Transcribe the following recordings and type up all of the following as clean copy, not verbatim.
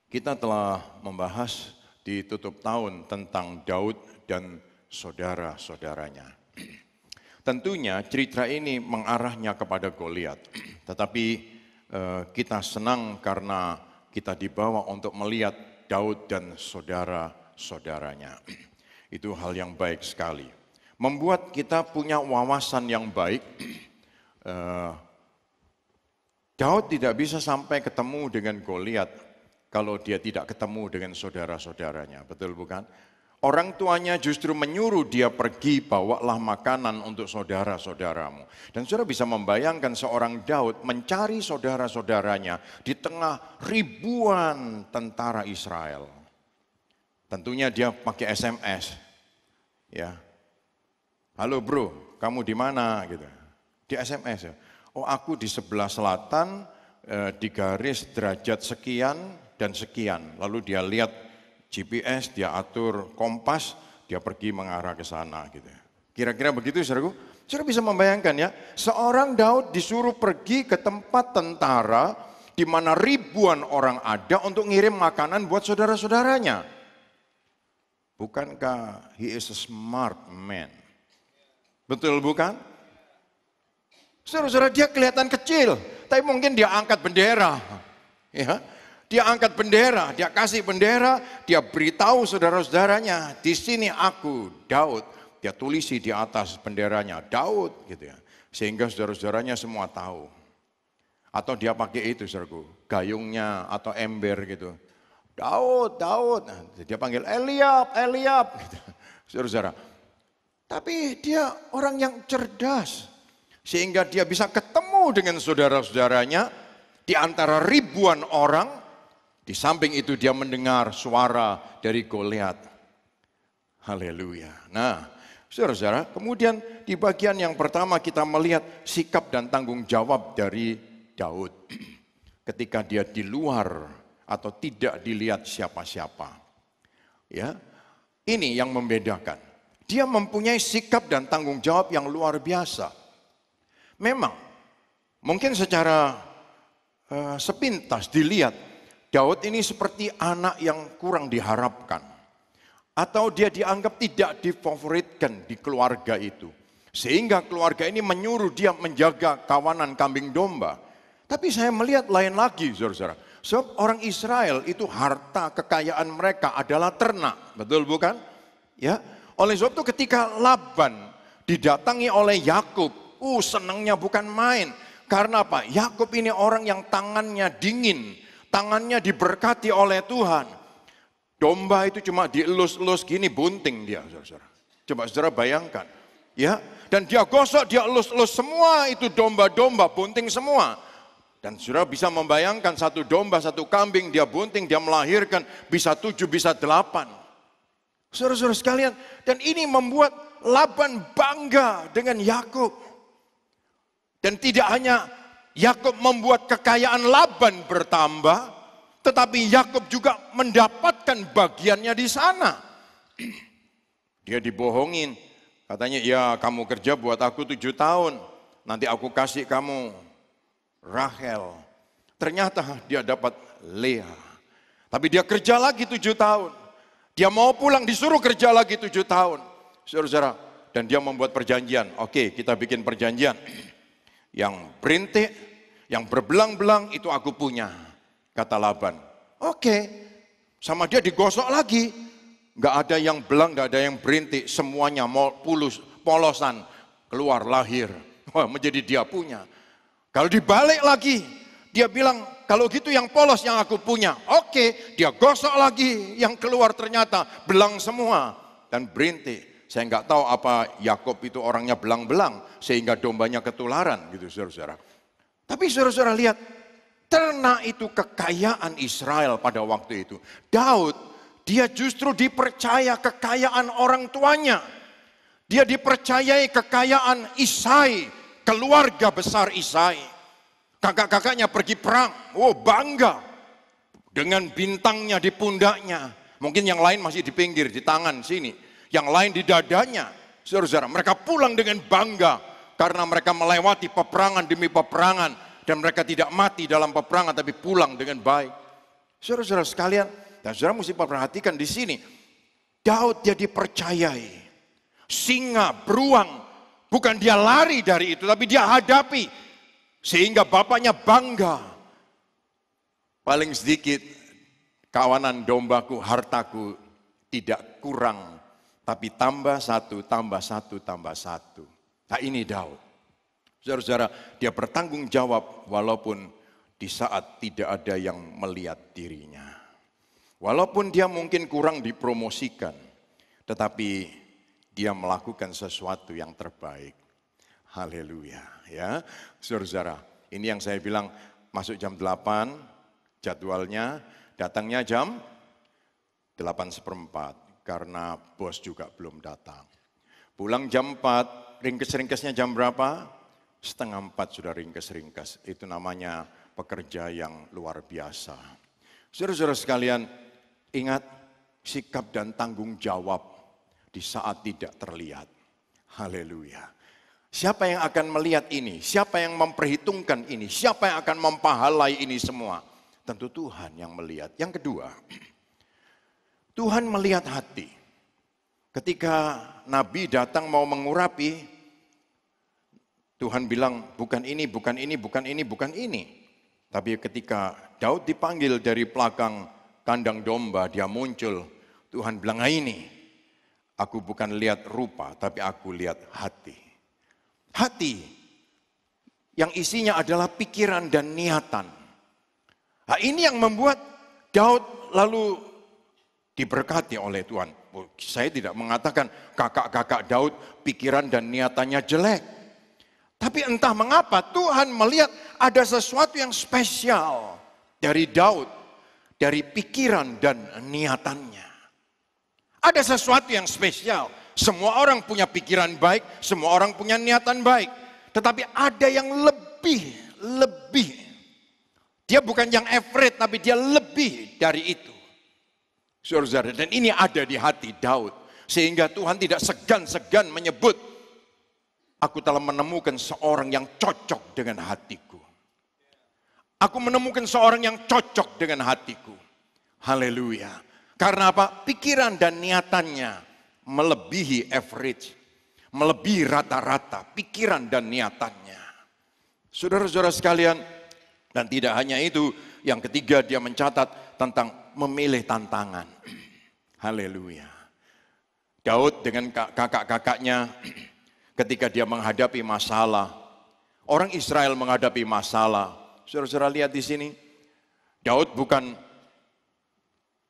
Kita telah membahas di tutup tahun tentang Daud dan saudara-saudaranya. Tentunya cerita ini mengarahnya kepada Goliat, tetapi kita senang karena kita dibawa untuk melihat Daud dan saudara-saudaranya. Itu hal yang baik sekali. Membuat kita punya wawasan yang baik. Daud tidak bisa sampai ketemu dengan Goliat kalau dia tidak ketemu dengan saudara-saudaranya, betul bukan? Orang tuanya justru menyuruh dia pergi, bawalah makanan untuk saudara-saudaramu. Dan saudara bisa membayangkan seorang Daud mencari saudara-saudaranya di tengah ribuan tentara Israel. Tentunya dia pakai SMS, ya. Halo bro, kamu di mana? Gitu. Di SMS ya. Oh aku di sebelah selatan, di garis derajat sekian dan sekian. Lalu dia lihat GPS, dia atur kompas, dia pergi mengarah ke sana. Gitu. Kira-kira begitu saudaraku. Saudara bisa membayangkan ya, seorang Daud disuruh pergi ke tempat tentara di mana ribuan orang ada untuk ngirim makanan buat saudara-saudaranya. Bukankah he is a smart man? Betul bukan? Saudara-saudara, dia kelihatan kecil, tapi mungkin dia angkat bendera. Ya, dia angkat bendera, dia kasih bendera, dia beritahu saudara-saudaranya, di sini aku, Daud. Dia tulisi di atas benderanya, Daud gitu ya. Sehingga saudara-saudaranya semua tahu. Atau dia pakai itu, saudaraku, gayungnya atau ember gitu. Daud, Daud. Nah, dia panggil Eliab, Eliab. Gitu. Saudara-saudara. Tapi dia orang yang cerdas. Sehingga dia bisa ketemu dengan saudara-saudaranya di antara ribuan orang. Di samping itu dia mendengar suara dari Goliat. Haleluya. Nah, saudara-saudara, kemudian di bagian yang pertama kita melihat sikap dan tanggung jawab dari Daud. Ketika dia di luar atau tidak dilihat siapa-siapa. Ya, ini yang membedakan. Dia mempunyai sikap dan tanggung jawab yang luar biasa. Memang, mungkin secara sepintas dilihat, Daud ini seperti anak yang kurang diharapkan. Atau dia dianggap tidak difavoritkan di keluarga itu. Sehingga keluarga ini menyuruh dia menjaga kawanan kambing domba. Tapi saya melihat lain lagi, saudara-saudara. Sebab orang Israel itu harta kekayaan mereka adalah ternak, betul bukan? Ya, oleh sebab itu ketika Laban didatangi oleh Yakub, senangnya bukan main. Karena apa? Yakub ini orang yang tangannya dingin, tangannya diberkati oleh Tuhan. Domba itu cuma dielus-elus gini, bunting dia, saudara. Coba saudara bayangkan, ya. Dan dia gosok, dia elus-elus semua itu domba-domba, bunting semua. Dan saudara bisa membayangkan satu domba, satu kambing, dia bunting, dia melahirkan bisa 7, bisa 8. Saudara-saudara sekalian, dan ini membuat Laban bangga dengan Yakub. Dan tidak hanya Yakub membuat kekayaan Laban bertambah, tetapi Yakub juga mendapatkan bagiannya di sana. Dia dibohongin, katanya ya kamu kerja buat aku 7 tahun, nanti aku kasih kamu Rahel. Ternyata dia dapat Lea. Tapi dia kerja lagi 7 tahun. Dia mau pulang disuruh kerja lagi 7 tahun. Saudara-saudara, dan dia membuat perjanjian. Oke, kita bikin perjanjian. Yang berintik, yang berbelang-belang itu aku punya, kata Laban. Oke, sama dia digosok lagi. Gak ada yang belang, gak ada yang berintik, semuanya polosan, keluar lahir. Wah, menjadi dia punya. Kalau dibalik lagi, dia bilang, kalau gitu yang polos yang aku punya. Oke, dia gosok lagi, yang keluar ternyata belang semua dan berintik. Saya nggak tahu apa Yakub itu orangnya belang-belang sehingga dombanya ketularan gitu saudara-saudara. Tapi saudara-saudara lihat, ternak itu kekayaan Israel pada waktu itu. Daud, dia justru dipercaya kekayaan orang tuanya. Dia dipercayai kekayaan Isai, keluarga besar Isai. Kakak-kakaknya pergi perang, bangga dengan bintangnya di pundaknya. Mungkin yang lain masih di pinggir, di tangan sini. Yang lain di dadanya. Saudara-saudara, mereka pulang dengan bangga karena mereka melewati peperangan demi peperangan dan mereka tidak mati dalam peperangan tapi pulang dengan baik. Saudara-saudara sekalian, dan saudara mesti perhatikan di sini. Daud dia dipercayai. Singa, beruang, bukan dia lari dari itu, tapi dia hadapi. Sehingga bapaknya bangga. Paling sedikit, kawanan dombaku, hartaku tidak kurang. Tapi tambah satu, tambah satu, tambah satu. Nah ini Daud. Saudara-saudara, dia bertanggung jawab walaupun di saat tidak ada yang melihat dirinya. Walaupun dia mungkin kurang dipromosikan, tetapi dia melakukan sesuatu yang terbaik. Haleluya, ya. Saudara-saudara, ini yang saya bilang masuk jam 8, jadwalnya datangnya jam 8:15 karena bos juga belum datang. Pulang jam 4, ringkes-ringkesnya jam berapa? 3:30 sudah ringkes-ringkes. Itu namanya pekerja yang luar biasa. Saudara-saudara sekalian, ingat sikap dan tanggung jawab di saat tidak terlihat. Haleluya. Siapa yang akan melihat ini? Siapa yang memperhitungkan ini? Siapa yang akan mempahalai ini semua? Tentu Tuhan yang melihat. Yang kedua, Tuhan melihat hati. Ketika Nabi datang mau mengurapi, Tuhan bilang bukan ini, bukan ini, bukan ini, bukan ini. Tapi ketika Daud dipanggil dari belakang kandang domba, dia muncul. Tuhan bilang, nah ini, aku bukan lihat rupa, tapi aku lihat hati. Hati yang isinya adalah pikiran dan niatan. Nah, ini yang membuat Daud lalu diberkati oleh Tuhan. Saya tidak mengatakan kakak-kakak Daud pikiran dan niatannya jelek. Tapi entah mengapa Tuhan melihat ada sesuatu yang spesial dari Daud, dari pikiran dan niatannya. Ada sesuatu yang spesial. Semua orang punya pikiran baik, semua orang punya niatan baik. Tetapi ada yang lebih. Dia bukan yang average, tapi dia lebih dari itu. Saudara, dan ini ada di hati Daud. Sehingga Tuhan tidak segan-segan menyebut, aku telah menemukan seorang yang cocok dengan hatiku. Aku menemukan seorang yang cocok dengan hatiku. Haleluya. Karena apa? Pikiran dan niatannya melebihi average. Melebihi rata-rata pikiran dan niatannya. Saudara-saudara sekalian, dan tidak hanya itu, yang ketiga dia mencatat tentang memilih tantangan. Haleluya. Daud dengan kakak-kakaknya ketika dia menghadapi masalah, orang Israel menghadapi masalah. Saudara-saudara lihat di sini, Daud bukan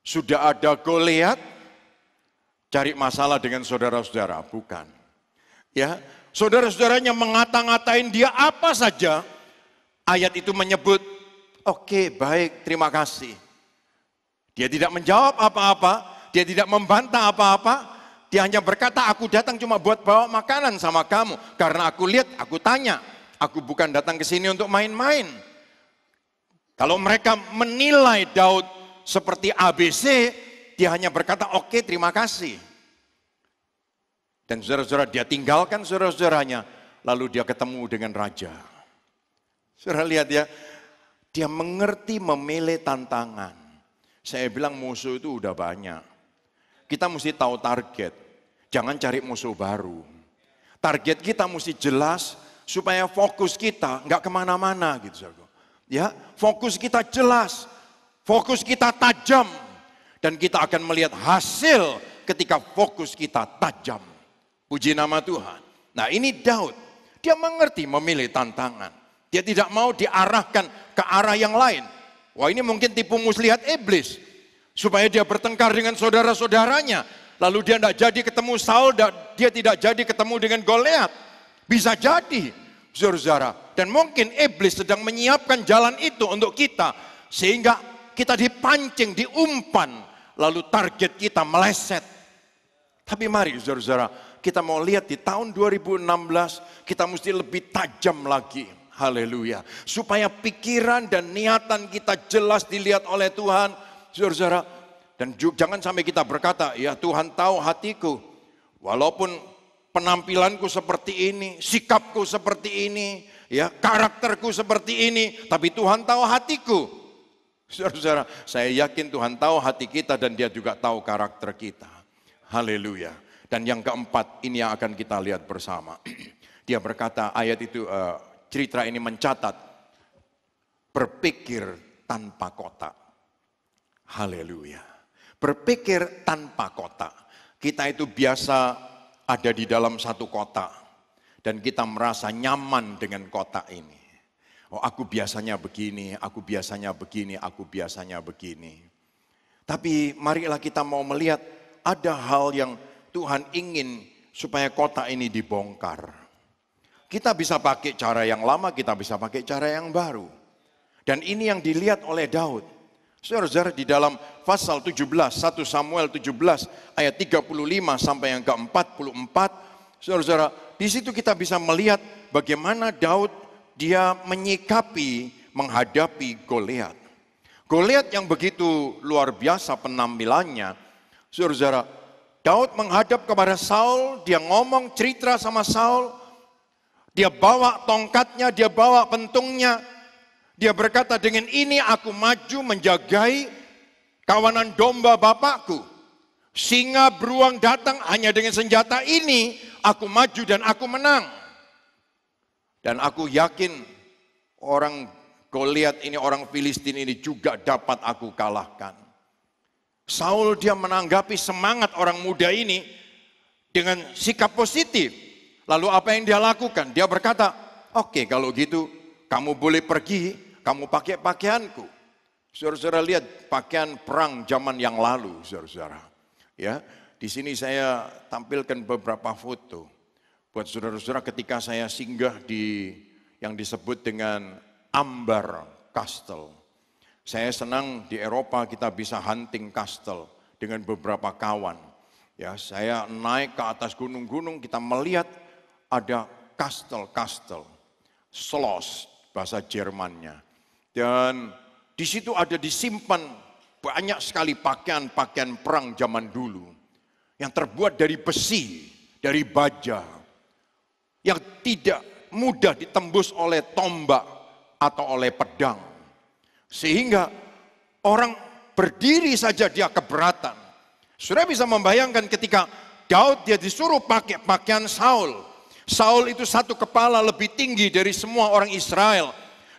sudah ada Goliat cari masalah dengan saudara-saudara, bukan. Ya, saudara-saudaranya mengata-ngatain dia apa saja, ayat itu menyebut, oke, baik, terima kasih. Dia tidak menjawab apa-apa, dia tidak membantah apa-apa, dia hanya berkata, aku datang cuma buat bawa makanan sama kamu. Karena aku lihat, aku tanya, aku bukan datang ke sini untuk main-main. Kalau mereka menilai Daud seperti ABC, dia hanya berkata, oke, terima kasih. Dan saudara-saudara, dia tinggalkan saudara-saudaranya, lalu dia ketemu dengan raja. Saudara lihat ya, dia mengerti memilih tantangan. Saya bilang musuh itu udah banyak. Kita mesti tahu target, jangan cari musuh baru. Target kita mesti jelas supaya fokus kita nggak kemana-mana gitu. Ya, fokus kita jelas, fokus kita tajam, dan kita akan melihat hasil ketika fokus kita tajam. Puji nama Tuhan. Nah ini Daud, dia mengerti memilih tantangan. Dia tidak mau diarahkan ke arah yang lain. Wah ini mungkin tipu muslihat iblis. Supaya dia bertengkar dengan saudara-saudaranya. Lalu dia tidak jadi ketemu Saul, dia tidak jadi ketemu dengan Goliat. Bisa jadi, saudara-saudara. Dan mungkin iblis sedang menyiapkan jalan itu untuk kita. Sehingga kita dipancing, diumpan. Lalu target kita meleset. Tapi mari saudara-saudara, kita mau lihat di tahun 2016, kita mesti lebih tajam lagi. Haleluya. Supaya pikiran dan niatan kita jelas dilihat oleh Tuhan. Saudara-saudara, dan jangan sampai kita berkata, ya Tuhan tahu hatiku. Walaupun penampilanku seperti ini, sikapku seperti ini, ya karakterku seperti ini, tapi Tuhan tahu hatiku. Saudara-saudara, saya yakin Tuhan tahu hati kita dan Dia juga tahu karakter kita. Haleluya. Dan yang keempat, ini yang akan kita lihat bersama. Dia berkata, ayat itu, cerita ini mencatat, berpikir tanpa kotak. Haleluya. Berpikir tanpa kotak. Kita itu biasa ada di dalam satu kotak. Dan kita merasa nyaman dengan kotak ini. Oh, aku biasanya begini, aku biasanya begini, aku biasanya begini. Tapi marilah kita mau melihat ada hal yang Tuhan ingin supaya kotak ini dibongkar. Kita bisa pakai cara yang lama, kita bisa pakai cara yang baru. Dan ini yang dilihat oleh Daud. Saudara-saudara, di dalam pasal 17, 1 Samuel 17 ayat 35 sampai yang ke-44, saudara-saudara, di situ kita bisa melihat bagaimana Daud dia menyikapi, menghadapi Goliat. Goliat yang begitu luar biasa penampilannya. Saudara-saudara, Daud menghadap kepada Saul, dia ngomong cerita sama Saul. Dia bawa tongkatnya, dia bawa pentungnya. Dia berkata, dengan ini aku maju menjagai kawanan domba bapakku. Singa beruang datang, hanya dengan senjata ini aku maju dan aku menang. Dan aku yakin orang Goliat ini, orang Filistin ini juga dapat aku kalahkan. Saul dia menanggapi semangat orang muda ini dengan sikap positif. Lalu apa yang dia lakukan? Dia berkata, oke, kalau gitu kamu boleh pergi, kamu pakai pakaianku. Saudara-saudara lihat pakaian perang zaman yang lalu, saudara-saudara. Ya, di sini saya tampilkan beberapa foto. Buat saudara-saudara ketika saya singgah di yang disebut dengan Amber Castle. Saya senang di Eropa kita bisa hunting castle dengan beberapa kawan. Ya, saya naik ke atas gunung-gunung, kita melihat ada castle, Schloss bahasa Jermannya. Dan di situ ada disimpan banyak sekali pakaian-pakaian perang zaman dulu yang terbuat dari besi, dari baja, yang tidak mudah ditembus oleh tombak atau oleh pedang. Sehingga orang berdiri saja dia keberatan. Sudah bisa membayangkan ketika Daud dia disuruh pakai pakaian Saul. Saul itu satu kepala lebih tinggi dari semua orang Israel.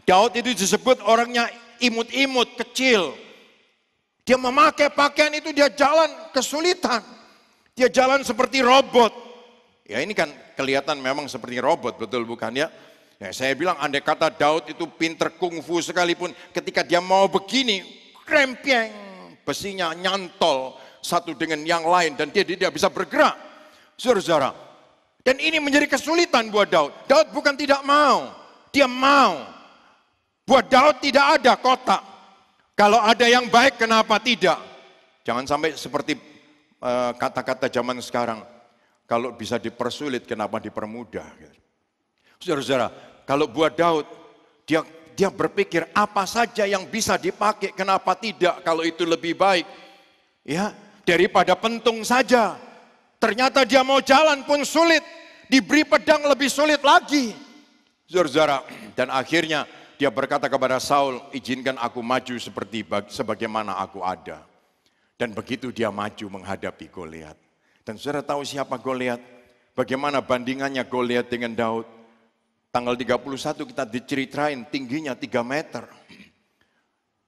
Daud itu disebut orangnya imut-imut, kecil. Dia memakai pakaian itu, dia jalan kesulitan. Dia jalan seperti robot. Ya ini kan kelihatan memang seperti robot, betul bukan ya? Ya saya bilang andai kata Daud itu pinter kungfu sekalipun, ketika dia mau begini, krempeng, besinya nyantol satu dengan yang lain dan dia tidak bisa bergerak. Saudara-saudara, dan ini menjadi kesulitan buat Daud. Daud bukan tidak mau, dia mau. Buat Daud tidak ada kotak. Kalau ada yang baik, kenapa tidak? Jangan sampai seperti kata-kata zaman sekarang. Kalau bisa dipersulit, kenapa dipermudah? Saudara-saudara, kalau buat Daud, dia berpikir apa saja yang bisa dipakai, kenapa tidak kalau itu lebih baik? Ya, daripada pentung saja. Ternyata dia mau jalan pun sulit, diberi pedang lebih sulit lagi. Saudara-saudara, dan akhirnya dia berkata kepada Saul, izinkan aku maju sebagaimana aku ada. Dan begitu dia maju menghadapi Goliat. Dan saudara tahu siapa Goliat? Bagaimana bandingannya Goliat dengan Daud? Tanggal 31 kita diceritain tingginya 3 meter.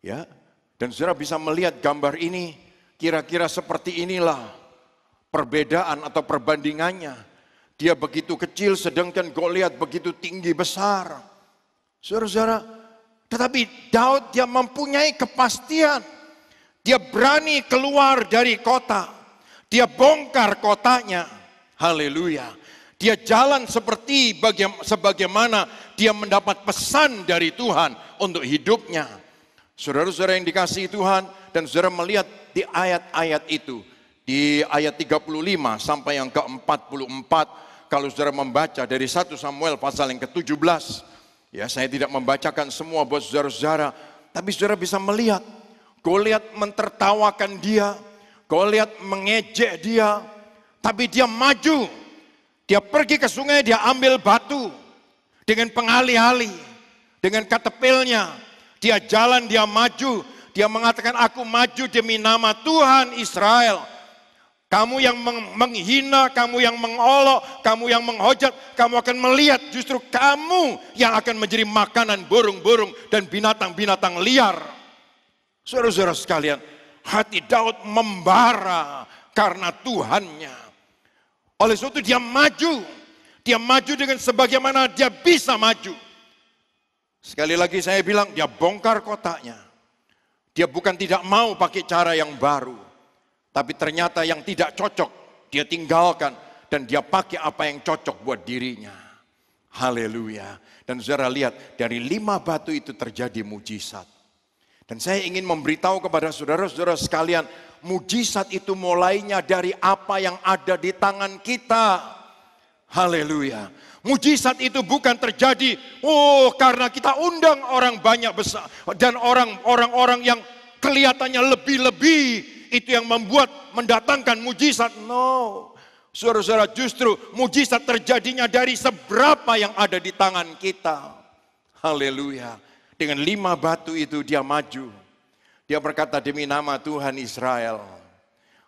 Ya, dan saudara bisa melihat gambar ini, kira-kira seperti inilah perbedaan atau perbandingannya. Dia begitu kecil sedangkan Goliat begitu tinggi besar. Saudara-saudara, tetapi Daud dia mempunyai kepastian. Dia berani keluar dari kota. Dia bongkar kotanya. Haleluya. Dia jalan seperti sebagaimana dia mendapat pesan dari Tuhan untuk hidupnya. Saudara-saudara yang dikasihi Tuhan, dan saudara melihat di ayat-ayat itu, di ayat 35 sampai yang ke-44, kalau saudara membaca dari 1 Samuel pasal yang ke-17, ya saya tidak membacakan semua buat saudara-saudara, tapi saudara bisa melihat Goliat mentertawakan dia, Goliat mengejek dia, tapi dia maju. Dia pergi ke sungai, dia ambil batu dengan pengalih-alih, dengan katepilnya. Dia jalan, dia maju, Dia mengatakan, aku maju demi nama Tuhan Israel. Kamu yang menghina, kamu yang mengolok, kamu yang menghujat, kamu akan melihat justru kamu yang akan menjadi makanan burung-burung dan binatang-binatang liar. Saudara-saudara sekalian, hati Daud membara karena Tuhannya. Oleh sebab itu dia maju dengan sebagaimana dia bisa maju. Sekali lagi saya bilang, dia bongkar kotaknya. Dia bukan tidak mau pakai cara yang baru. Tapi ternyata yang tidak cocok, dia tinggalkan. Dan dia pakai apa yang cocok buat dirinya. Haleluya. Dan saudara lihat, dari 5 batu itu terjadi mujizat. Dan saya ingin memberitahu kepada saudara-saudara sekalian, mujizat itu mulainya dari apa yang ada di tangan kita. Haleluya. Mujizat itu bukan terjadi, karena kita undang orang banyak besar. Dan orang-orang yang kelihatannya lebih-lebih. Itu yang mendatangkan mujizat. No. Saudara-saudara, justru mujizat terjadinya dari seberapa yang ada di tangan kita. Haleluya. Dengan 5 batu itu dia maju. Dia berkata, demi nama Tuhan Israel.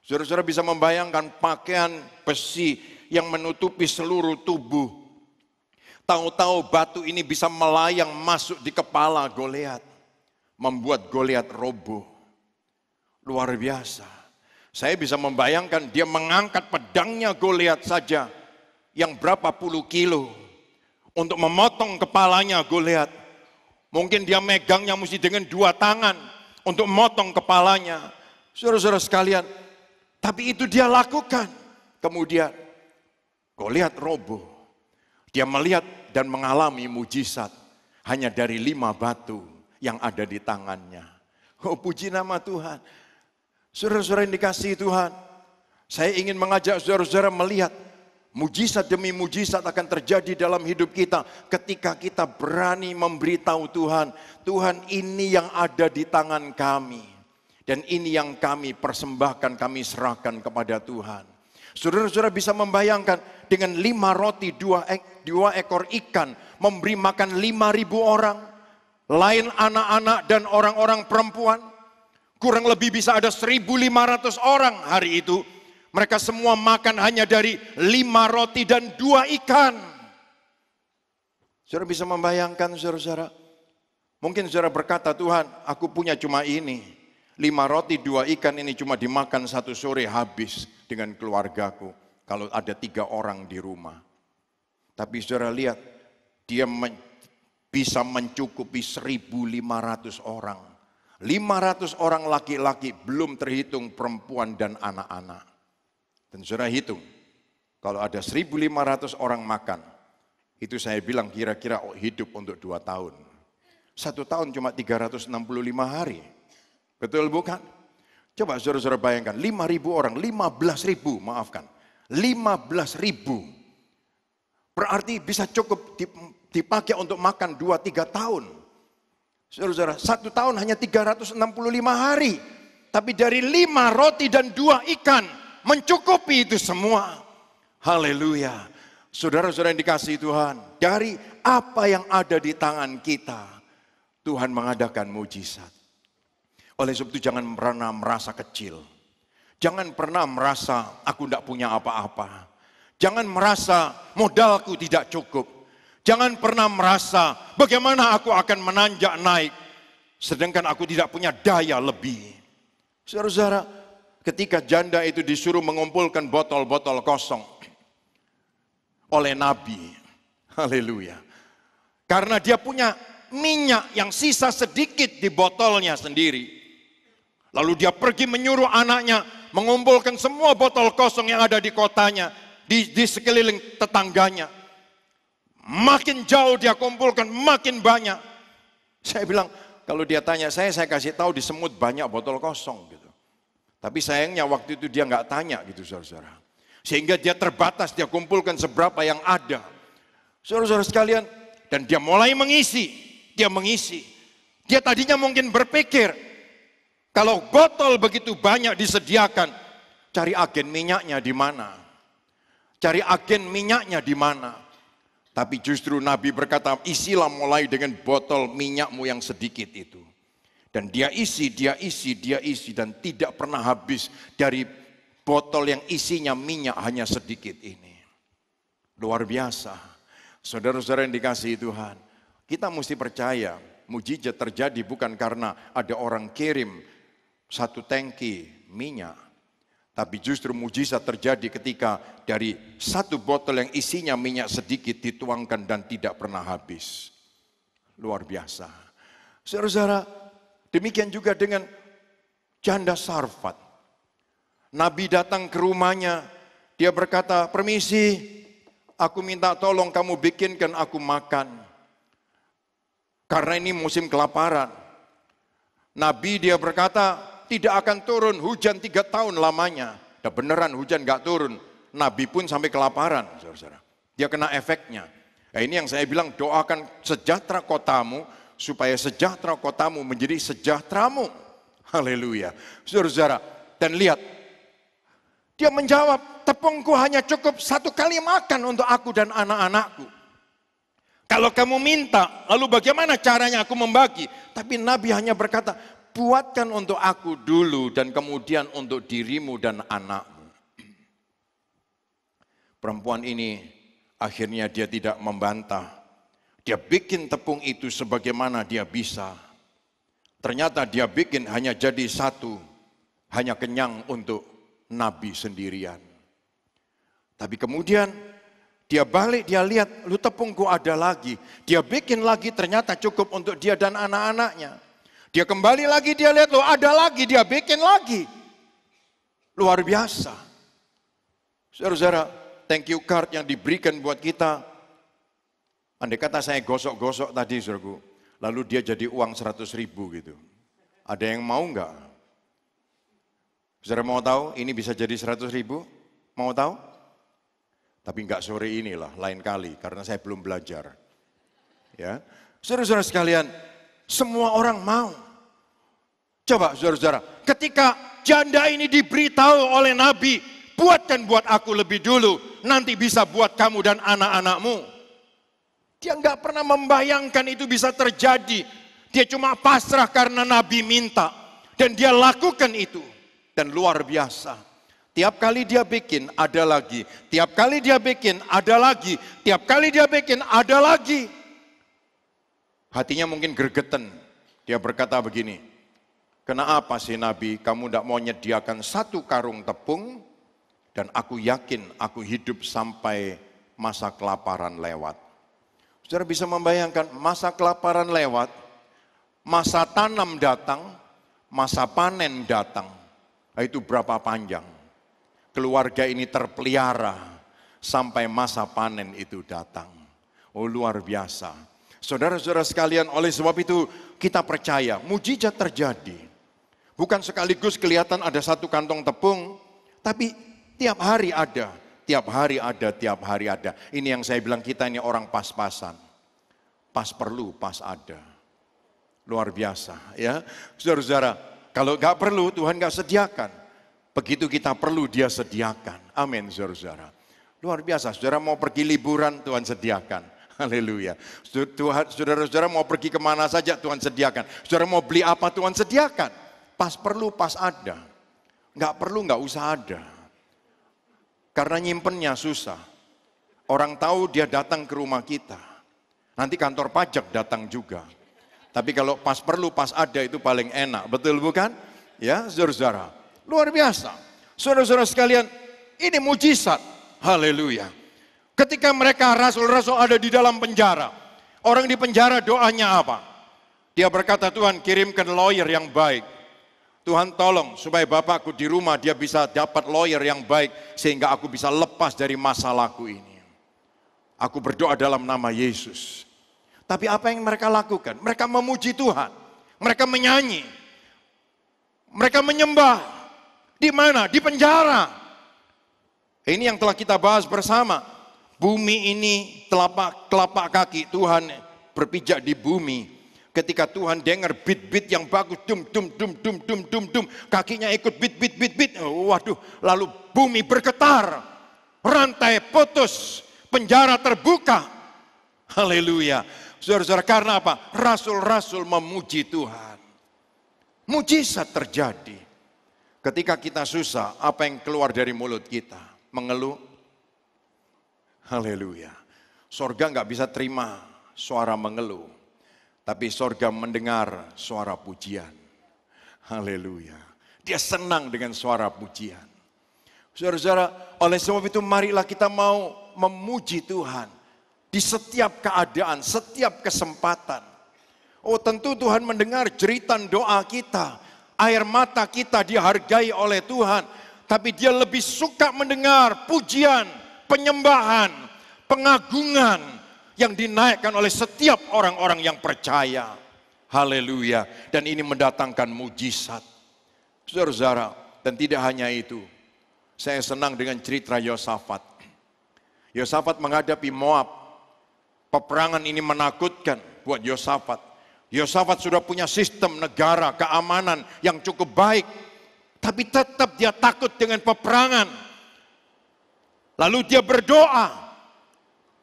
Saudara-saudara bisa membayangkan pakaian besi yang menutupi seluruh tubuh. Tahu-tahu batu ini bisa melayang masuk di kepala Goliat. Membuat Goliat roboh. Luar biasa. Saya bisa membayangkan dia mengangkat pedangnya Goliat saja. Yang berapa puluh kilo. Untuk memotong kepalanya Goliat. Mungkin dia megangnya mesti dengan 2 tangan. Untuk memotong kepalanya. Saudara-saudara sekalian. Tapi itu dia lakukan. Kemudian Goliat roboh. Dia melihat dan mengalami mujizat. Hanya dari 5 batu yang ada di tangannya. Oh, puji nama Tuhan. Saudara-saudara yang dikasihi Tuhan, saya ingin mengajak saudara-saudara melihat mujizat demi mujizat akan terjadi dalam hidup kita ketika kita berani memberitahu Tuhan, Tuhan ini yang ada di tangan kami dan ini yang kami persembahkan, kami serahkan kepada Tuhan. Saudara-saudara bisa membayangkan dengan 5 roti 2 ekor ikan memberi makan 5.000 orang, lain anak-anak dan orang-orang perempuan. Kurang lebih bisa ada 1.500 orang hari itu. Mereka semua makan hanya dari 5 roti dan 2 ikan. Saudara bisa membayangkan saudara-saudara. Mungkin saudara berkata, Tuhan aku punya cuma ini. 5 roti 2 ikan ini cuma dimakan 1 sore habis dengan keluargaku. Kalau ada 3 orang di rumah. Tapi saudara lihat, dia bisa mencukupi 1.500 orang. 500 orang laki-laki, belum terhitung perempuan dan anak-anak. Dan saudara hitung, kalau ada 1.500 orang makan, itu saya bilang kira-kira hidup untuk 2 tahun. 1 tahun cuma 365 hari. Betul bukan? Coba saudara-saudara bayangkan, 5.000 orang, 15.000 maafkan. 15.000. Berarti bisa cukup dipakai untuk makan 2-3 tahun. Saudara-saudara, 1 tahun hanya 365 hari. Tapi dari 5 roti dan 2 ikan mencukupi itu semua. Haleluya. Saudara-saudara yang dikasihi Tuhan, dari apa yang ada di tangan kita, Tuhan mengadakan mujizat. Oleh sebab itu jangan pernah merasa kecil. Jangan pernah merasa aku tidak punya apa-apa. Jangan merasa modalku tidak cukup. Jangan pernah merasa bagaimana aku akan menanjak naik. Sedangkan aku tidak punya daya lebih. Saudara-saudara, ketika janda itu disuruh mengumpulkan botol-botol kosong oleh Nabi. Haleluya. Karena dia punya minyak yang sisa sedikit di botolnya sendiri. Lalu dia pergi menyuruh anaknya mengumpulkan semua botol kosong yang ada di kotanya. Di sekeliling tetangganya. Makin jauh dia kumpulkan, makin banyak. Saya bilang, kalau dia tanya saya kasih tahu di semut banyak botol kosong gitu. Tapi sayangnya waktu itu dia nggak tanya gitu saudara-saudara. Sehingga dia terbatas, dia kumpulkan seberapa yang ada. Saudara-saudara sekalian, dan dia mulai mengisi. Dia tadinya mungkin berpikir, kalau botol begitu banyak disediakan, cari agen minyaknya di mana? Tapi justru Nabi berkata, isilah mulai dengan botol minyakmu yang sedikit itu. Dan dia isi, dan tidak pernah habis dari botol yang isinya minyak hanya sedikit ini. Luar biasa. Saudara-saudara yang dikasihi Tuhan, kita mesti percaya mujizat terjadi bukan karena ada orang kirim satu tangki minyak. Tapi justru mujizat terjadi ketika dari satu botol yang isinya minyak sedikit dituangkan dan tidak pernah habis. Luar biasa. Saudara-saudara, demikian juga dengan janda Sarfat. Nabi datang ke rumahnya, dia berkata, "Permisi, aku minta tolong kamu bikinkan aku makan. Karena ini musim kelaparan." Nabi dia berkata, tidak akan turun hujan 3 tahun lamanya. Dan beneran hujan gak turun. Nabi pun sampai kelaparan, saudara-saudara. Dia kena efeknya. Nah, ini yang saya bilang, doakan sejahtera kotamu, supaya sejahtera kotamu menjadi sejahteramu. Haleluya. Saudara-saudara, dan lihat, dia menjawab, tepungku hanya cukup 1 kali makan untuk aku dan anak-anakku. Kalau kamu minta, lalu bagaimana caranya aku membagi? Tapi Nabi hanya berkata, buatkan untuk aku dulu dan kemudian untuk dirimu dan anakmu. Perempuan ini akhirnya dia tidak membantah. Dia bikin tepung itu sebagaimana dia bisa. Ternyata dia bikin hanya jadi 1, hanya kenyang untuk Nabi sendirian. Tapi kemudian dia balik, dia lihat, lu tepungku ada lagi. Dia bikin lagi, ternyata cukup untuk dia dan anak-anaknya. Dia kembali lagi, dia lihat, loh ada lagi, dia bikin lagi. Luar biasa. Saudara-saudara, thank you card yang diberikan buat kita. Andai kata saya gosok-gosok tadi, saudaraku, lalu dia jadi uang 100.000 gitu. Ada yang mau enggak? Saudara mau tahu ini bisa jadi 100.000? Mau tahu? Tapi enggak sore inilah, lain kali, karena saya belum belajar. Ya, saudara-saudara sekalian, semua orang mau. Coba saudara-saudara, ketika janda ini diberitahu oleh Nabi, buatkan buat aku lebih dulu, nanti bisa buat kamu dan anak-anakmu. Dia nggak pernah membayangkan itu bisa terjadi. Dia cuma pasrah karena Nabi minta. Dan dia lakukan itu. Dan luar biasa. Tiap kali dia bikin, ada lagi. Tiap kali dia bikin, ada lagi. Tiap kali dia bikin, ada lagi. Hatinya mungkin gregetan. Dia berkata begini, kenapa sih Nabi kamu tidak mau menyediakan 1 karung tepung dan aku yakin aku hidup sampai masa kelaparan lewat. Saudara bisa membayangkan masa kelaparan lewat, masa tanam datang, masa panen datang. Nah, itu berapa panjang? Keluarga ini terpelihara sampai masa panen itu datang. Oh luar biasa. Saudara-saudara sekalian, oleh sebab itu kita percaya mujizat terjadi. Bukan sekaligus kelihatan ada 1 kantong tepung, tapi tiap hari ada, tiap hari ada, tiap hari ada. Ini yang saya bilang kita ini orang pas-pasan. Pas perlu, pas ada. Luar biasa ya. Saudara-saudara, kalau gak perlu Tuhan gak sediakan. Begitu kita perlu dia sediakan. Amin saudara-saudara. Luar biasa, saudara mau pergi liburan Tuhan sediakan. Haleluya. Saudara-saudara mau pergi kemana saja Tuhan sediakan. Saudara mau beli apa Tuhan sediakan. Pas perlu, pas ada. Nggak perlu, nggak usah ada. Karena nyimpennya susah. Orang tahu dia datang ke rumah kita. Nanti kantor pajak datang juga. Tapi kalau pas perlu, pas ada itu paling enak. Betul bukan? Ya saudara-saudara. Luar biasa. Saudara-saudara sekalian, ini mujizat. Haleluya. Ketika mereka rasul-rasul ada di dalam penjara, orang di penjara doanya apa? Dia berkata, Tuhan kirimkan lawyer yang baik. Tuhan tolong supaya bapakku di rumah dia bisa dapat lawyer yang baik sehingga aku bisa lepas dari masalahku ini. Aku berdoa dalam nama Yesus. Tapi apa yang mereka lakukan? Mereka memuji Tuhan. Mereka menyanyi. Mereka menyembah. Di mana? Di penjara. Ini yang telah kita bahas bersama. Bumi ini telapak kaki Tuhan berpijak di bumi. Ketika Tuhan dengar beat-beat yang bagus, dum dum dum dum dum dum dum, kakinya ikut beat. Waduh, lalu bumi bergetar. Rantai putus, penjara terbuka. Haleluya. Saudara-saudara, karena apa? Rasul-rasul memuji Tuhan. Mujizat terjadi. Ketika kita susah, apa yang keluar dari mulut kita? Mengeluh. Haleluya. Sorga nggak bisa terima suara mengeluh. Tapi sorga mendengar suara pujian. Haleluya. Dia senang dengan suara pujian. Saudara-saudara, oleh sebab itu marilah kita mau memuji Tuhan. Di setiap keadaan, setiap kesempatan. Oh tentu Tuhan mendengar jeritan doa kita. Air mata kita dihargai oleh Tuhan. Tapi dia lebih suka mendengar pujian, penyembahan, pengagungan yang dinaikkan oleh setiap orang-orang yang percaya. Haleluya. Dan ini mendatangkan mujizat. Saudara-saudara, dan tidak hanya itu. Saya senang dengan cerita Yosafat. Yosafat menghadapi Moab. Peperangan ini menakutkan buat Yosafat. Yosafat sudah punya sistem negara, keamanan yang cukup baik. Tapi tetap dia takut dengan peperangan. Lalu dia berdoa.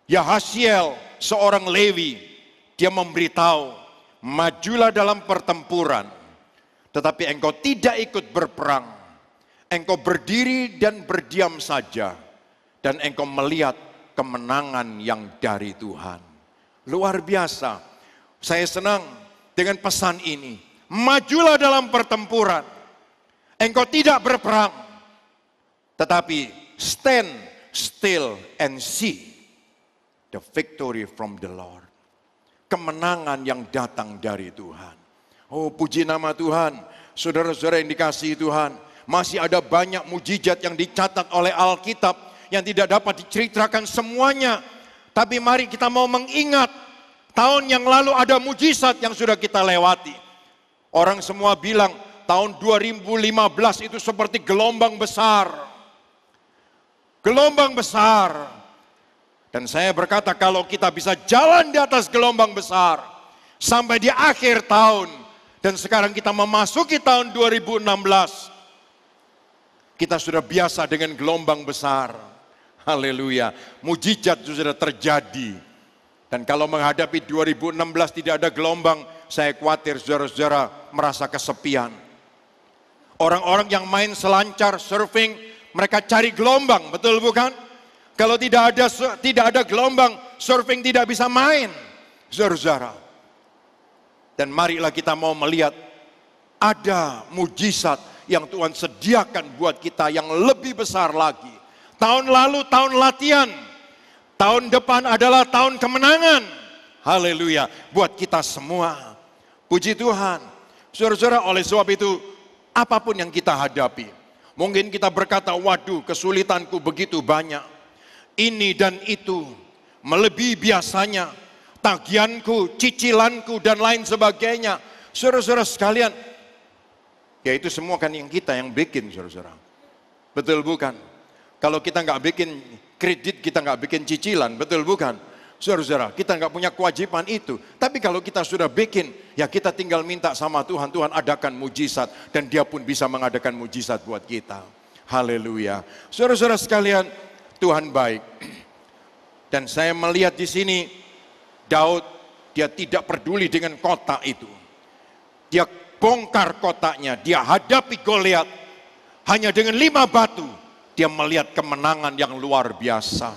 Yahasiel, seorang Lewi, dia memberitahu, majulah dalam pertempuran. Tetapi engkau tidak ikut berperang. Engkau berdiri dan berdiam saja. Dan engkau melihat kemenangan yang dari Tuhan. Luar biasa. Saya senang dengan pesan ini. Majulah dalam pertempuran. Engkau tidak berperang. Tetapi stand still and see the victory from the Lord. Kemenangan yang datang dari Tuhan. Oh puji nama Tuhan. Saudara-saudara yang dikasihi Tuhan. Masih ada banyak mujizat yang dicatat oleh Alkitab. Yang tidak dapat diceritakan semuanya. Tapi mari kita mau mengingat. Tahun yang lalu ada mujizat yang sudah kita lewati. Orang semua bilang tahun 2015 itu seperti gelombang besar. Gelombang besar. Dan saya berkata kalau kita bisa jalan di atas gelombang besar. Sampai di akhir tahun. Dan sekarang kita memasuki tahun 2016. Kita sudah biasa dengan gelombang besar. Haleluya. Mujizat sudah terjadi. Dan kalau menghadapi 2016 tidak ada gelombang, saya khawatir saudara-saudara merasa kesepian. Orang-orang yang main selancar, surfing, mereka cari gelombang, betul bukan? Kalau tidak ada gelombang, surfing tidak bisa main, saudara-saudara. Dan marilah kita mau melihat ada mujizat yang Tuhan sediakan buat kita yang lebih besar lagi. Tahun lalu tahun latihan. Tahun depan adalah tahun kemenangan. Haleluya. Buat kita semua. Puji Tuhan. Saudara-saudara, oleh sebab itu, apapun yang kita hadapi. Mungkin kita berkata, waduh kesulitanku begitu banyak. Ini dan itu. Melebihi biasanya. Tagihanku, cicilanku, dan lain sebagainya. Saudara-saudara sekalian. Ya itu semua kan yang kita yang bikin, saudara-saudara. Betul bukan? Kalau kita nggak bikin kredit, kita nggak bikin cicilan, betul bukan? Saudara-saudara, kita nggak punya kewajiban itu. Tapi kalau kita sudah bikin, ya kita tinggal minta sama Tuhan, Tuhan adakan mujizat. Dan dia pun bisa mengadakan mujizat buat kita. Haleluya. Saudara-saudara sekalian, Tuhan baik. Dan saya melihat di sini, Daud, dia tidak peduli dengan kota itu. Dia bongkar kotanya, dia hadapi Goliat. Hanya dengan 5 batu. Dia melihat kemenangan yang luar biasa.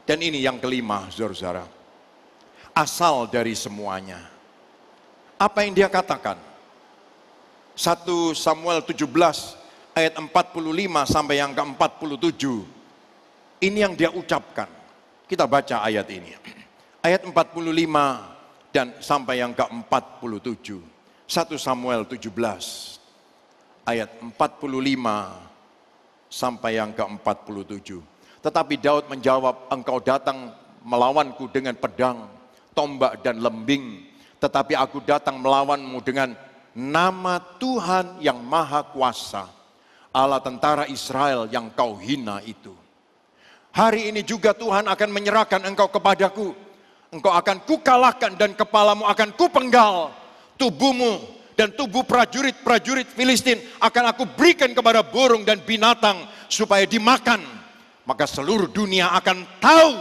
Dan ini yang kelima, saudara-saudara. Asal dari semuanya. Apa yang dia katakan? 1 Samuel 17 ayat 45 sampai yang ke-47. Ini yang dia ucapkan. Kita baca ayat ini. Ayat 45 dan sampai yang ke-47. 1 Samuel 17 ayat 45 sampai yang ke-47. Tetapi Daud menjawab, engkau datang melawanku dengan pedang, tombak dan lembing. Tetapi aku datang melawanmu dengan nama Tuhan yang Maha Kuasa, Allah tentara Israel yang kau hina itu. Hari ini juga Tuhan akan menyerahkan engkau kepadaku. Engkau akan kukalahkan dan kepalamu akan kupenggal. Tubuhmu dan tubuh prajurit-prajurit Filistin akan aku berikan kepada burung dan binatang supaya dimakan. Maka seluruh dunia akan tahu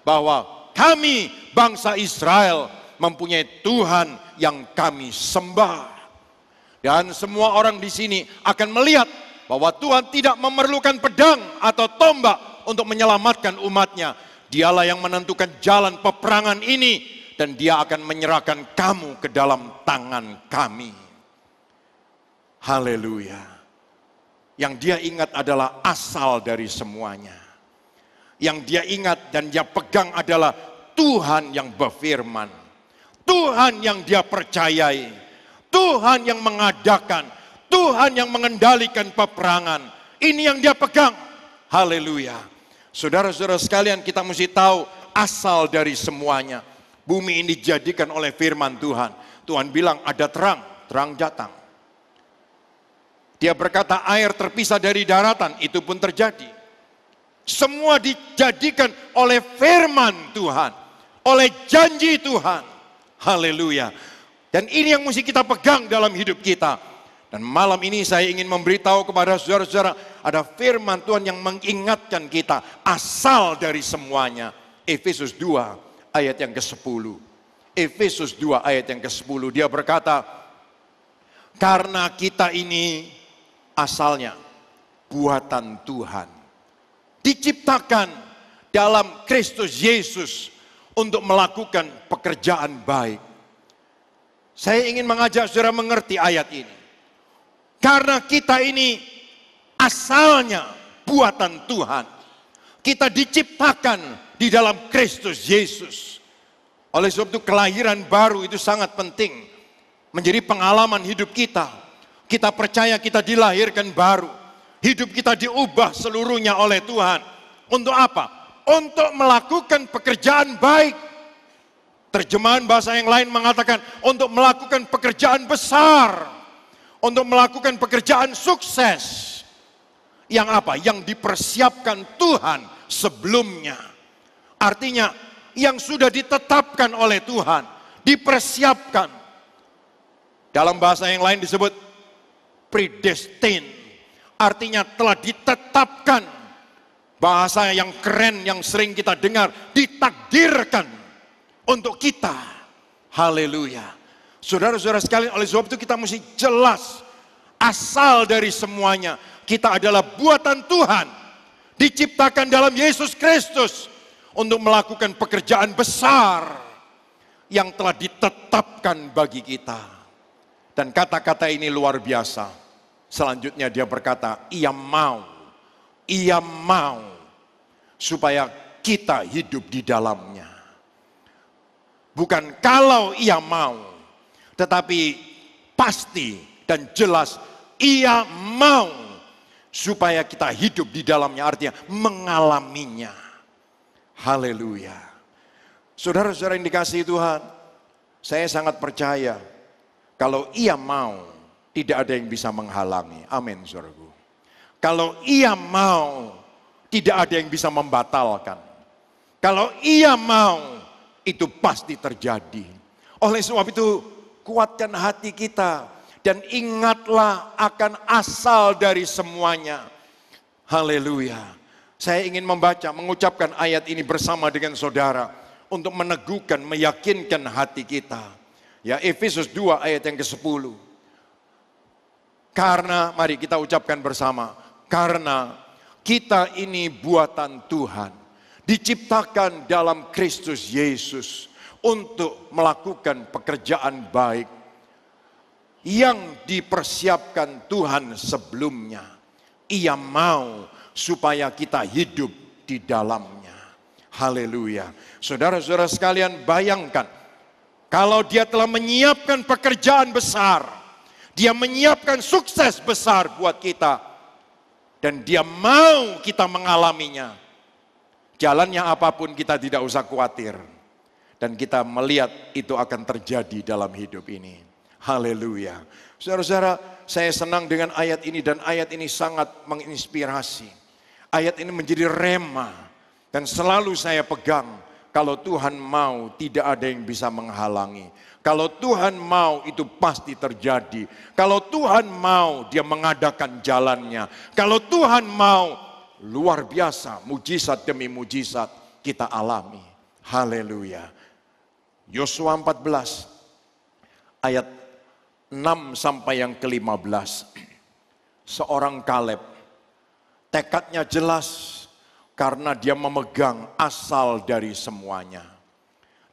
bahwa kami bangsa Israel mempunyai Tuhan yang kami sembah. Dan semua orang di sini akan melihat bahwa Tuhan tidak memerlukan pedang atau tombak untuk menyelamatkan umatnya. Dialah yang menentukan jalan peperangan ini, dan dia akan menyerahkan kamu ke dalam tangan kami. Haleluya. Yang dia ingat adalah asal dari semuanya. Yang dia ingat dan dia pegang adalah Tuhan yang berfirman. Tuhan yang dia percayai. Tuhan yang mengadakan, Tuhan yang mengendalikan peperangan. Ini yang dia pegang. Haleluya. Saudara-saudara sekalian, kita mesti tahu asal dari semuanya. Bumi ini dijadikan oleh firman Tuhan. Tuhan bilang ada terang, terang datang. Dia berkata air terpisah dari daratan, itu pun terjadi. Semua dijadikan oleh firman Tuhan, oleh janji Tuhan. Haleluya. Dan ini yang mesti kita pegang dalam hidup kita. Dan malam ini saya ingin memberitahu kepada saudara-saudara, ada firman Tuhan yang mengingatkan kita asal dari semuanya. Efesus 2 ayat yang ke-10. Efesus 2 ayat yang ke-10. Dia berkata, karena kita ini asalnya buatan Tuhan. Diciptakan dalam Kristus Yesus untuk melakukan pekerjaan baik. Saya ingin mengajak saudara mengerti ayat ini. Karena kita ini asalnya buatan Tuhan. Kita diciptakan di dalam Kristus Yesus. Oleh sebab itu kelahiran baru itu sangat penting. Menjadi pengalaman hidup kita. Kita percaya kita dilahirkan baru. Hidup kita diubah seluruhnya oleh Tuhan. Untuk apa? Untuk melakukan pekerjaan baik. Terjemahan bahasa yang lain mengatakan untuk melakukan pekerjaan besar. Untuk melakukan pekerjaan sukses. Yang apa? Yang dipersiapkan Tuhan sebelumnya. Artinya yang sudah ditetapkan oleh Tuhan. Dipersiapkan. Dalam bahasa yang lain disebut predestined. Artinya telah ditetapkan. Bahasa yang keren yang sering kita dengar. Ditakdirkan. Untuk kita. Haleluya. Saudara-saudara sekalian, oleh sebab itu kita mesti jelas. Asal dari semuanya. Kita adalah buatan Tuhan. Diciptakan dalam Yesus Kristus. Untuk melakukan pekerjaan besar. Yang telah ditetapkan bagi kita. Dan kata-kata ini luar biasa. Selanjutnya dia berkata, ia mau. Ia mau. Supaya kita hidup di dalamnya. Bukan kalau ia mau, tetapi pasti dan jelas ia mau supaya kita hidup di dalamnya, artinya mengalaminya. Haleluya. Saudara-saudara yang dikasihi Tuhan, saya sangat percaya kalau ia mau, tidak ada yang bisa menghalangi. Amin, saudaraku. Kalau ia mau, tidak ada yang bisa membatalkan. Kalau ia mau, itu pasti terjadi. Oleh sebab itu, kuatkan hati kita. Dan ingatlah akan asal dari semuanya. Haleluya. Saya ingin mengucapkan ayat ini bersama dengan saudara. Untuk meneguhkan, meyakinkan hati kita. Ya, Efesus 2 ayat yang ke-10. Karena, mari kita ucapkan bersama. Karena kita ini buatan Tuhan. Diciptakan dalam Kristus Yesus untuk melakukan pekerjaan baik yang dipersiapkan Tuhan sebelumnya. Ia mau supaya kita hidup di dalamnya. Haleluya. Saudara-saudara sekalian, bayangkan kalau dia telah menyiapkan pekerjaan besar, dia menyiapkan sukses besar buat kita, dan dia mau kita mengalaminya. Jalannya apapun kita tidak usah khawatir. Dan kita melihat itu akan terjadi dalam hidup ini. Haleluya. Saudara-saudara, saya senang dengan ayat ini dan ayat ini sangat menginspirasi. Ayat ini menjadi rema dan selalu saya pegang. Kalau Tuhan mau, tidak ada yang bisa menghalangi. Kalau Tuhan mau, itu pasti terjadi. Kalau Tuhan mau, dia mengadakan jalannya. Kalau Tuhan mau, luar biasa, mujizat demi mujizat kita alami. Haleluya. Yosua 14 ayat 6 sampai yang ke-15. Seorang Kaleb, tekadnya jelas karena dia memegang asal dari semuanya.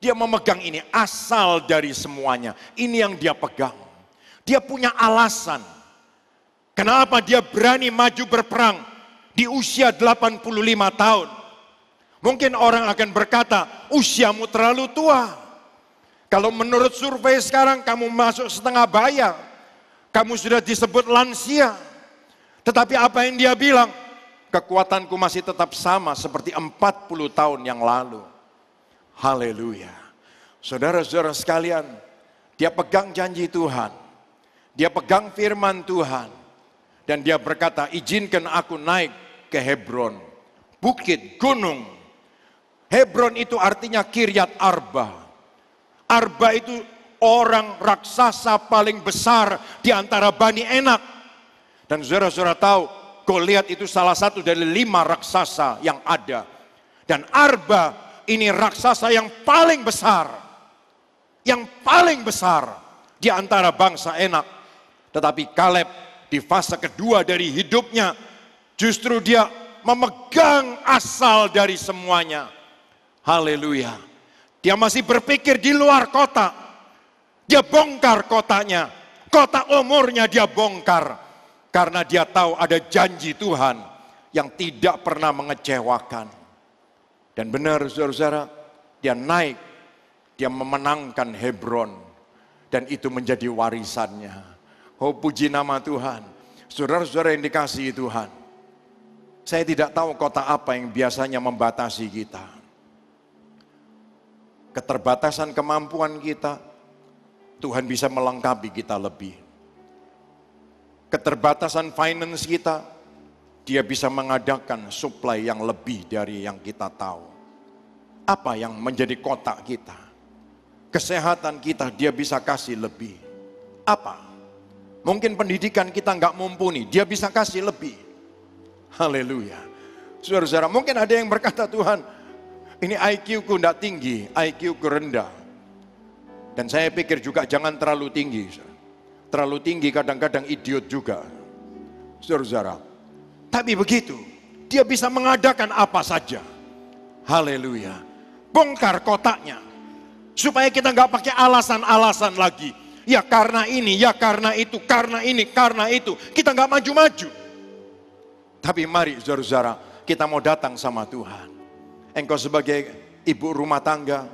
Dia memegang ini, asal dari semuanya. Ini yang dia pegang. Dia punya alasan. Kenapa dia berani maju berperang di usia 85 tahun. Mungkin orang akan berkata, usiamu terlalu tua. Kalau menurut survei sekarang kamu masuk setengah bayar. Kamu sudah disebut lansia. Tetapi apa yang dia bilang? Kekuatanku masih tetap sama seperti 40 tahun yang lalu. Haleluya. Saudara-saudara sekalian, dia pegang janji Tuhan. Dia pegang firman Tuhan. Dan dia berkata, izinkan aku naik ke Hebron. Bukit, gunung. Hebron itu artinya Kiryat Arba. Arba itu orang raksasa paling besar di antara Bani Enak. Dan saudara-saudara tahu, Goliat itu salah satu dari 5 raksasa yang ada. Dan Arba ini raksasa yang paling besar. Yang paling besar di antara bangsa Enak. Tetapi Kaleb di fase kedua dari hidupnya, justru dia memegang asal dari semuanya. Haleluya. Dia masih berpikir di luar kota. Dia bongkar kotanya. Kota umurnya dia bongkar. Karena dia tahu ada janji Tuhan yang tidak pernah mengecewakan. Dan benar saudara-saudara, dia naik. Dia memenangkan Hebron. Dan itu menjadi warisannya. Oh puji nama Tuhan. Saudara-saudara yang dikasihi Tuhan. Saya tidak tahu kota apa yang biasanya membatasi kita. Keterbatasan kemampuan kita, Tuhan bisa melengkapi kita lebih. Keterbatasan finance kita, dia bisa mengadakan supply yang lebih dari yang kita tahu. Apa yang menjadi kotak kita? Kesehatan kita dia bisa kasih lebih. Apa? Mungkin pendidikan kita nggak mumpuni, dia bisa kasih lebih. Haleluya. Saudara-saudara, mungkin ada yang berkata, Tuhan, ini IQ ku nggak tinggi, IQ ku rendah. Dan saya pikir juga jangan terlalu tinggi. Terlalu tinggi kadang-kadang idiot juga. Saudara-saudara. Tapi begitu, dia bisa mengadakan apa saja. Haleluya. Bongkar kotaknya. Supaya kita nggak pakai alasan-alasan lagi. Ya karena ini, ya karena itu, karena ini, karena itu. Kita nggak maju-maju. Tapi mari saudara-saudara, kita mau datang sama Tuhan. Engkau sebagai ibu rumah tangga,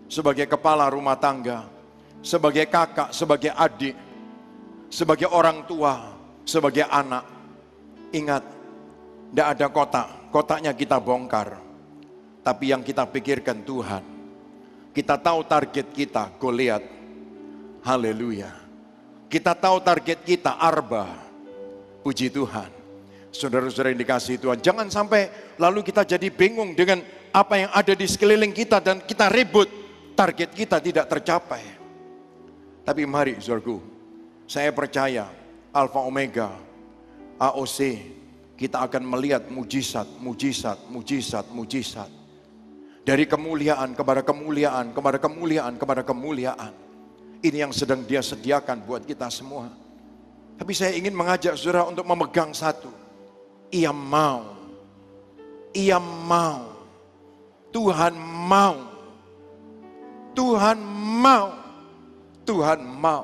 sebagai kepala rumah tangga, sebagai kakak, sebagai adik, sebagai orang tua, sebagai anak. Ingat, tidak ada kotak, kotaknya kita bongkar. Tapi yang kita pikirkan Tuhan. Kita tahu target kita, Goliat. Haleluya. Kita tahu target kita, Arba. Puji Tuhan. Saudara-saudara yang dikasihi Tuhan, jangan sampai lalu kita jadi bingung dengan apa yang ada di sekeliling kita dan kita ribut. Target kita tidak tercapai. Tapi mari saudaraku, saya percaya Alfa Omega, AOC, kita akan melihat mujizat, mujizat, mujizat, mujizat. Dari kemuliaan kepada kemuliaan, kepada kemuliaan, kepada kemuliaan. Ini yang sedang dia sediakan buat kita semua. Tapi saya ingin mengajak saudara untuk memegang satu. Ia mau. Ia mau. Tuhan mau. Tuhan mau. Tuhan mau.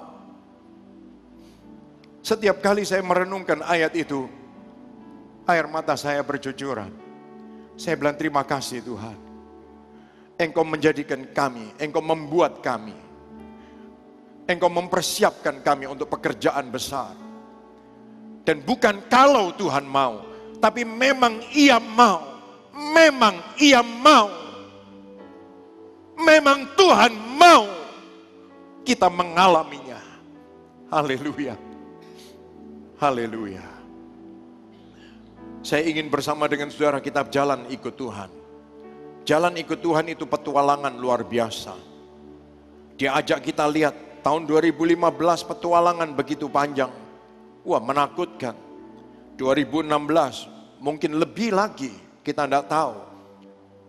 Setiap kali saya merenungkan ayat itu, air mata saya bercucuran. Saya bilang terima kasih Tuhan. Engkau menjadikan kami, Engkau membuat kami. Engkau mempersiapkan kami untuk pekerjaan besar. Dan bukan kalau Tuhan mau, tapi memang Ia mau. Memang Ia mau. Memang Tuhan mau kita mengalaminya. Haleluya. Haleluya. Saya ingin bersama dengan saudara kita jalan ikut Tuhan. Jalan ikut Tuhan itu petualangan luar biasa. Dia ajak kita lihat tahun 2015 petualangan begitu panjang. Wah, menakutkan. 2016 mungkin lebih lagi, kita tidak tahu.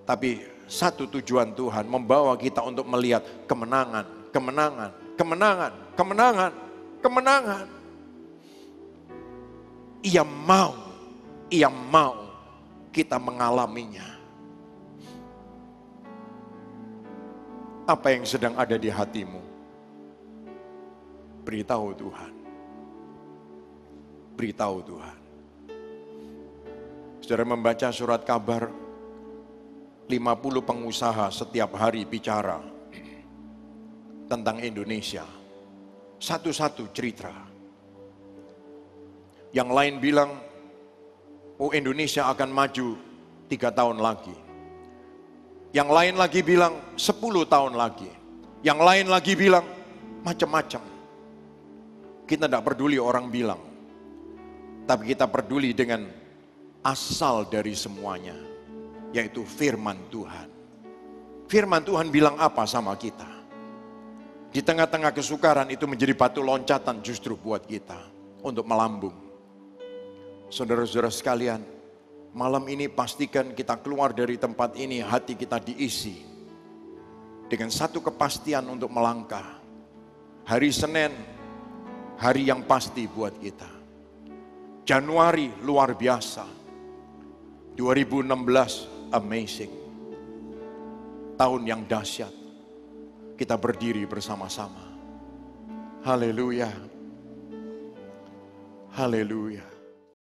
Tapi satu tujuan Tuhan membawa kita untuk melihat kemenangan, kemenangan, kemenangan, kemenangan. kemenangan. Ia mau kita mengalaminya. Apa yang sedang ada di hatimu? Beritahu Tuhan. Beritahu Tuhan. Saudara membaca surat kabar, 50 pengusaha setiap hari bicara tentang Indonesia. Satu-satu cerita. Yang lain bilang, oh Indonesia akan maju 3 tahun lagi. Yang lain lagi bilang 10 tahun lagi. Yang lain lagi bilang macam-macam. Kita tidak peduli orang bilang. Tapi kita peduli dengan asal dari semuanya. Yaitu firman Tuhan. Firman Tuhan bilang apa sama kita? Di tengah-tengah kesukaran itu menjadi batu loncatan justru buat kita. Untuk melambung. Saudara-saudara sekalian, malam ini pastikan kita keluar dari tempat ini, hati kita diisi dengan satu kepastian untuk melangkah. Hari Senin, hari yang pasti buat kita. Januari luar biasa. 2016 amazing. Tahun yang dahsyat. Kita berdiri bersama-sama. Haleluya. Haleluya.